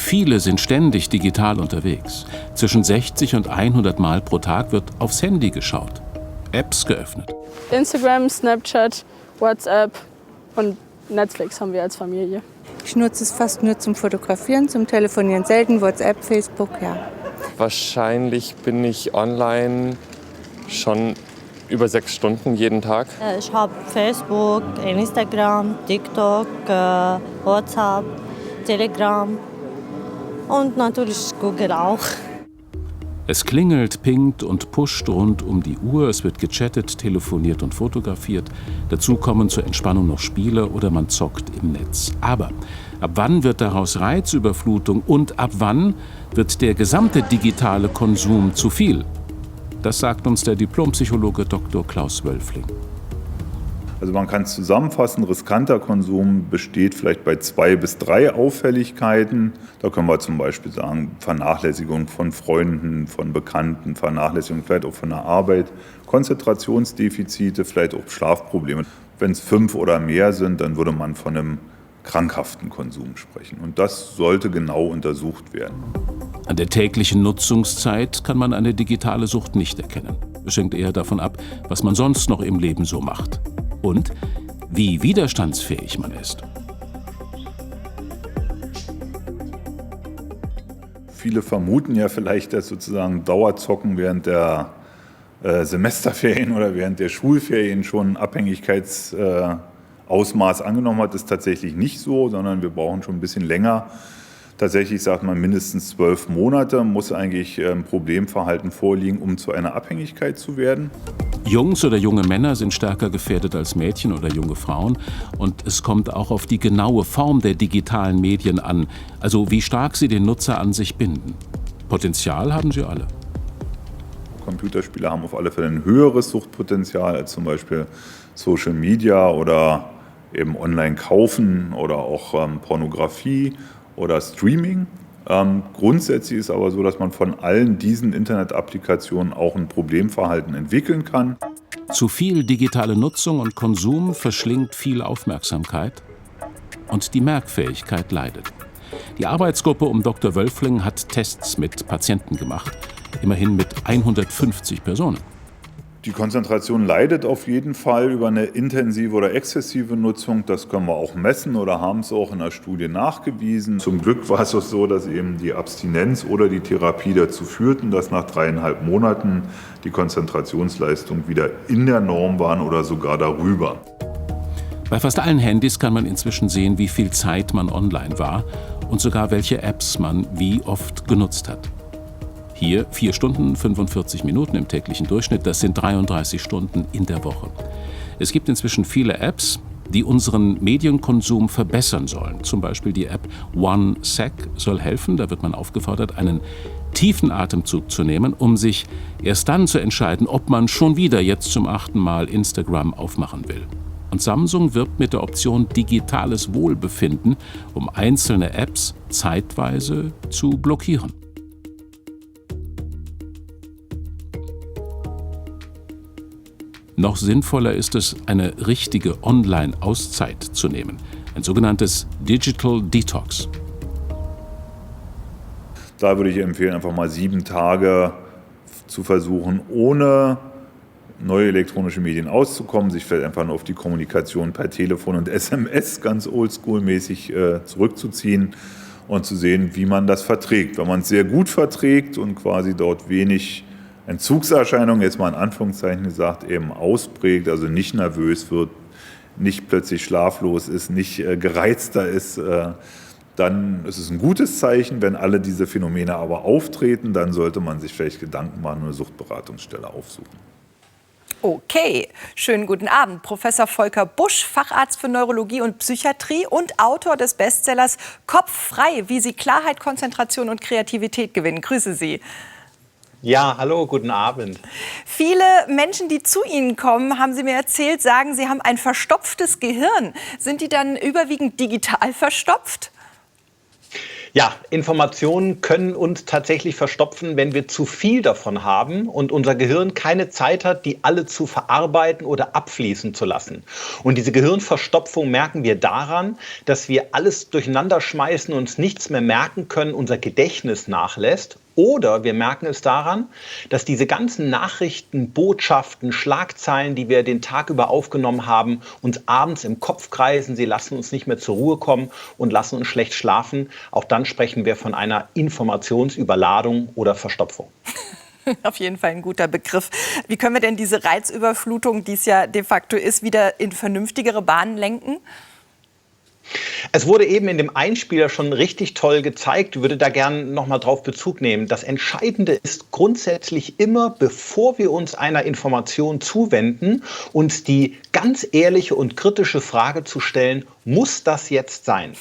Viele sind ständig digital unterwegs. Zwischen 60 und 100 Mal pro Tag wird aufs Handy geschaut, Apps geöffnet. Instagram, Snapchat, WhatsApp und Netflix haben wir als Familie. Ich nutze es fast nur zum Fotografieren, zum Telefonieren, selten WhatsApp, Facebook, ja. Wahrscheinlich bin ich online schon über 6 Stunden jeden Tag. Ich habe Facebook, Instagram, TikTok, WhatsApp, Telegram und natürlich Google auch. Es klingelt, pinkt und pusht rund um die Uhr. Es wird gechattet, telefoniert und fotografiert. Dazu kommen zur Entspannung noch Spiele oder man zockt im Netz. Aber ab wann wird daraus Reizüberflutung und ab wann wird der gesamte digitale Konsum zu viel? Das sagt uns der Diplompsychologe Dr. Klaus Wölfling. Also man kann es zusammenfassen, riskanter Konsum besteht vielleicht bei 2 bis 3 Auffälligkeiten. Da können wir zum Beispiel sagen, Vernachlässigung von Freunden, von Bekannten, Vernachlässigung vielleicht auch von der Arbeit, Konzentrationsdefizite, vielleicht auch Schlafprobleme. Wenn es 5 oder mehr sind, dann würde man von einem krankhaften Konsum sprechen. Und das sollte genau untersucht werden. An der täglichen Nutzungszeit kann man eine digitale Sucht nicht erkennen. Es hängt eher davon ab, was man sonst noch im Leben so macht. Und wie widerstandsfähig man ist. Viele vermuten ja vielleicht, dass sozusagen Dauerzocken während der Semesterferien oder während der Schulferien schon ein Abhängigkeitsausmaß angenommen hat. Das ist tatsächlich nicht so, sondern wir brauchen schon ein bisschen länger. Tatsächlich sagt man, mindestens 12 Monate muss eigentlich ein Problemverhalten vorliegen, um zu einer Abhängigkeit zu werden. Jungs oder junge Männer sind stärker gefährdet als Mädchen oder junge Frauen. Und es kommt auch auf die genaue Form der digitalen Medien an, also wie stark sie den Nutzer an sich binden. Potenzial haben sie alle. Computerspiele haben auf alle Fälle ein höheres Suchtpotenzial als zum Beispiel Social Media oder eben Online-Kaufen oder auch Pornografie oder Streaming. Grundsätzlich ist aber so, dass man von allen diesen Internet-Applikationen auch ein Problemverhalten entwickeln kann. Zu viel digitale Nutzung und Konsum verschlingt viel Aufmerksamkeit und die Merkfähigkeit leidet. Die Arbeitsgruppe um Dr. Wölfling hat Tests mit Patienten gemacht, immerhin mit 150 Personen. Die Konzentration leidet auf jeden Fall über eine intensive oder exzessive Nutzung. Das können wir auch messen oder haben es auch in der Studie nachgewiesen. Zum Glück war es auch so, dass eben die Abstinenz oder die Therapie dazu führten, dass nach 3,5 Monaten die Konzentrationsleistung wieder in der Norm waren oder sogar darüber. Bei fast allen Handys kann man inzwischen sehen, wie viel Zeit man online war und sogar welche Apps man wie oft genutzt hat. Hier 4 Stunden, 45 Minuten im täglichen Durchschnitt, das sind 33 Stunden in der Woche. Es gibt inzwischen viele Apps, die unseren Medienkonsum verbessern sollen. Zum Beispiel die App OneSec soll helfen, da wird man aufgefordert, einen tiefen Atemzug zu nehmen, um sich erst dann zu entscheiden, ob man schon wieder jetzt zum 8. Mal Instagram aufmachen will. Und Samsung wirbt mit der Option digitales Wohlbefinden, um einzelne Apps zeitweise zu blockieren. Noch sinnvoller ist es, eine richtige Online-Auszeit zu nehmen, ein sogenanntes Digital Detox. Da würde ich empfehlen, einfach mal 7 Tage zu versuchen, ohne neue elektronische Medien auszukommen, sich vielleicht einfach nur auf die Kommunikation per Telefon und SMS ganz oldschool-mäßig zurückzuziehen und zu sehen, wie man das verträgt. Wenn man es sehr gut verträgt und quasi dort wenig Entzugserscheinungen, jetzt mal in Anführungszeichen gesagt, eben ausprägt, also nicht nervös wird, nicht plötzlich schlaflos ist, nicht gereizter ist, dann ist es ein gutes Zeichen. Wenn alle diese Phänomene aber auftreten, dann sollte man sich vielleicht Gedanken machen und eine Suchtberatungsstelle aufsuchen. Okay, schönen guten Abend. Professor Volker Busch, Facharzt für Neurologie und Psychiatrie und Autor des Bestsellers Kopf frei, wie Sie Klarheit, Konzentration und Kreativität gewinnen. Grüße Sie. Ja, hallo, guten Abend. Viele Menschen, die zu Ihnen kommen, haben Sie mir erzählt, sagen, sie haben ein verstopftes Gehirn. Sind die dann überwiegend digital verstopft? Ja, Informationen können uns tatsächlich verstopfen, wenn wir zu viel davon haben und unser Gehirn keine Zeit hat, die alle zu verarbeiten oder abfließen zu lassen. Und diese Gehirnverstopfung merken wir daran, dass wir alles durcheinander schmeißen, uns nichts mehr merken können, unser Gedächtnis nachlässt. Oder wir merken es daran, dass diese ganzen Nachrichten, Botschaften, Schlagzeilen, die wir den Tag über aufgenommen haben, uns abends im Kopf kreisen. Sie lassen uns nicht mehr zur Ruhe kommen und lassen uns schlecht schlafen. Auch dann sprechen wir von einer Informationsüberladung oder Verstopfung. Auf jeden Fall ein guter Begriff. Wie können wir denn diese Reizüberflutung, die es ja de facto ist, wieder in vernünftigere Bahnen lenken? Es wurde eben in dem Einspieler schon richtig toll gezeigt. Ich würde da gerne noch mal drauf Bezug nehmen. Das Entscheidende ist grundsätzlich immer, bevor wir uns einer Information zuwenden, uns die ganz ehrliche und kritische Frage zu stellen, muss das jetzt sein?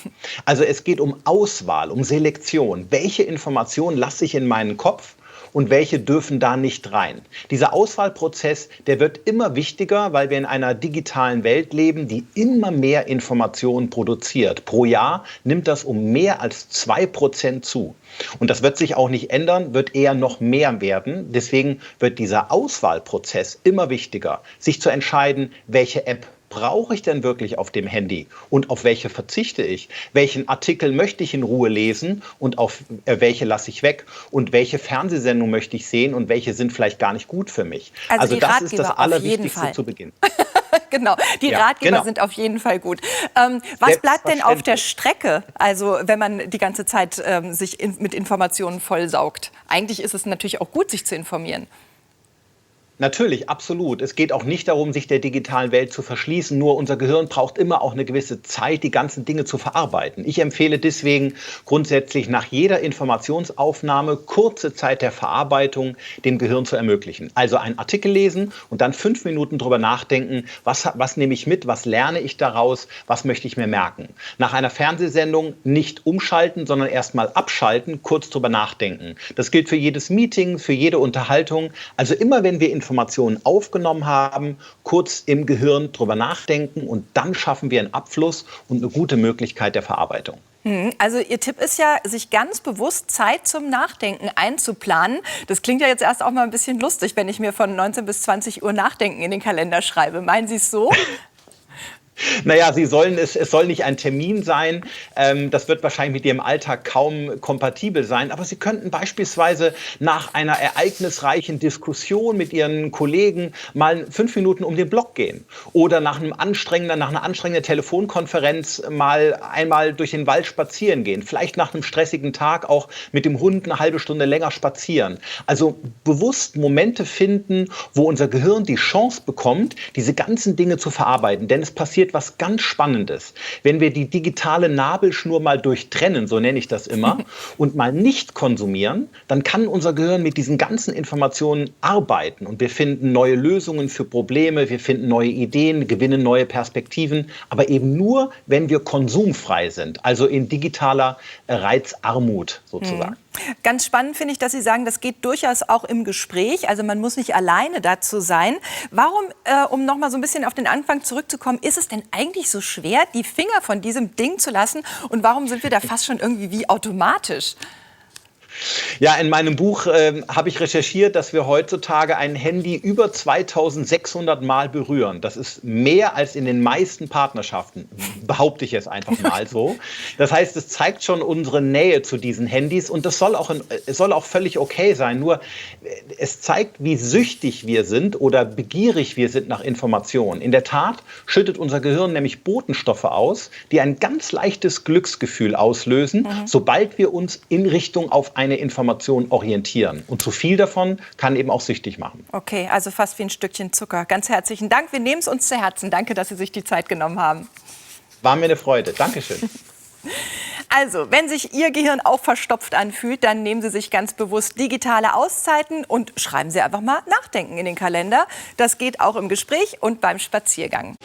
Also es geht um Auswahl, um Selektion. Welche Information lasse ich in meinen Kopf? Und welche dürfen da nicht rein? Dieser Auswahlprozess, der wird immer wichtiger, weil wir in einer digitalen Welt leben, die immer mehr Informationen produziert. Pro Jahr nimmt das um mehr als 2% zu. Und das wird sich auch nicht ändern, wird eher noch mehr werden. Deswegen wird dieser Auswahlprozess immer wichtiger, sich zu entscheiden, welche App brauche ich denn wirklich auf dem Handy und auf welche verzichte ich? Welchen Artikel möchte ich in Ruhe lesen und auf welche lasse ich weg? Und welche Fernsehsendung möchte ich sehen und welche sind vielleicht gar nicht gut für mich? Also das ist das Allerwichtigste zu Beginn. Genau, die Ratgeber sind auf jeden Fall gut. Was bleibt denn auf der Strecke, also wenn man die ganze Zeit sich mit Informationen vollsaugt? Eigentlich ist es natürlich auch gut, sich zu informieren. Natürlich, absolut. Es geht auch nicht darum, sich der digitalen Welt zu verschließen. Nur unser Gehirn braucht immer auch eine gewisse Zeit, die ganzen Dinge zu verarbeiten. Ich empfehle deswegen grundsätzlich nach jeder Informationsaufnahme kurze Zeit der Verarbeitung dem Gehirn zu ermöglichen. Also einen Artikel lesen und dann 5 Minuten drüber nachdenken, was nehme ich mit, was lerne ich daraus, was möchte ich mir merken. Nach einer Fernsehsendung nicht umschalten, sondern erstmal abschalten, kurz drüber nachdenken. Das gilt für jedes Meeting, für jede Unterhaltung. Also immer wenn wir Informationen aufgenommen haben, kurz im Gehirn drüber nachdenken und dann schaffen wir einen Abfluss und eine gute Möglichkeit der Verarbeitung. Also Ihr Tipp ist ja, sich ganz bewusst Zeit zum Nachdenken einzuplanen. Das klingt ja jetzt erst auch mal ein bisschen lustig, wenn ich mir von 19 bis 20 Uhr Nachdenken in den Kalender schreibe. Meinen Sie es so? Naja, es soll nicht ein Termin sein. Das wird wahrscheinlich mit Ihrem Alltag kaum kompatibel sein. Aber Sie könnten beispielsweise nach einer ereignisreichen Diskussion mit Ihren Kollegen mal 5 Minuten um den Block gehen. Oder nach einer anstrengenden Telefonkonferenz mal einmal durch den Wald spazieren gehen. Vielleicht nach einem stressigen Tag auch mit dem Hund eine halbe Stunde länger spazieren. Also bewusst Momente finden, wo unser Gehirn die Chance bekommt, diese ganzen Dinge zu verarbeiten. Denn es passiert was ganz Spannendes. Wenn wir die digitale Nabelschnur mal durchtrennen, so nenne ich das immer, und mal nicht konsumieren, dann kann unser Gehirn mit diesen ganzen Informationen arbeiten. Und wir finden neue Lösungen für Probleme, wir finden neue Ideen, gewinnen neue Perspektiven, aber eben nur, wenn wir konsumfrei sind, also in digitaler Reizarmut sozusagen. Ganz spannend finde ich, dass Sie sagen, das geht durchaus auch im Gespräch. Also man muss nicht alleine dazu sein. Warum, um noch mal so ein bisschen auf den Anfang zurückzukommen, ist es denn eigentlich so schwer, die Finger von diesem Ding zu lassen? Und warum sind wir da fast schon irgendwie wie automatisch? Ja, in meinem Buch habe ich recherchiert, dass wir heutzutage ein Handy über 2600 Mal berühren. Das ist mehr als in den meisten Partnerschaften, behaupte ich jetzt einfach mal so. Das heißt, es zeigt schon unsere Nähe zu diesen Handys und das soll auch völlig okay sein. Nur es zeigt, wie süchtig wir sind oder begierig wir sind nach Informationen. In der Tat schüttet unser Gehirn nämlich Botenstoffe aus, die ein ganz leichtes Glücksgefühl auslösen, sobald wir uns in Richtung auf eine Information orientieren. Und zu viel davon kann eben auch süchtig machen. Okay, also fast wie ein Stückchen Zucker. Ganz herzlichen Dank. Wir nehmen es uns zu Herzen. Danke, dass Sie sich die Zeit genommen haben. War mir eine Freude. Dankeschön. Also, wenn sich Ihr Gehirn auch verstopft anfühlt, dann nehmen Sie sich ganz bewusst digitale Auszeiten und schreiben Sie einfach mal Nachdenken in den Kalender. Das geht auch im Gespräch und beim Spaziergang.